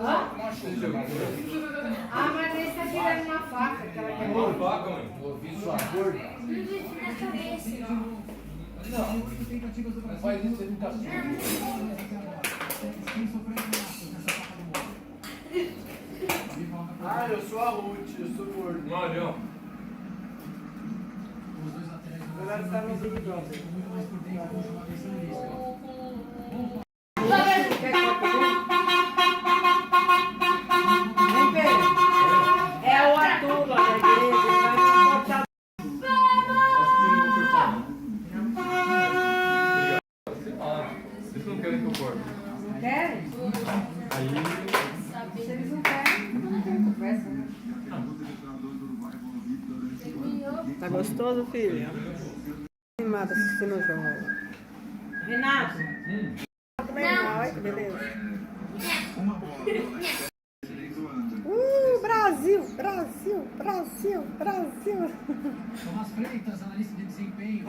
Hã? Ah, mas esse tá tirando uma faca. Aquela que é Uma faca, mãe. Ouvi sua gorda. Não, não faz isso, você não tá Ah, eu sou a Ruth, eu sou gordo. Não, Leão. O galera está no Big Brother. É o Arthur lá da igreja. Eles não querem que eu corte. Não querem? Aí. Se eles não querem, não tem conversa, né? Tá gostoso, filha? Animada assistindo o jogo. Renato. Olha que beleza. Brasil, Brasil, Brasil, Brasil. Tomás Freitas, analista de desempenho.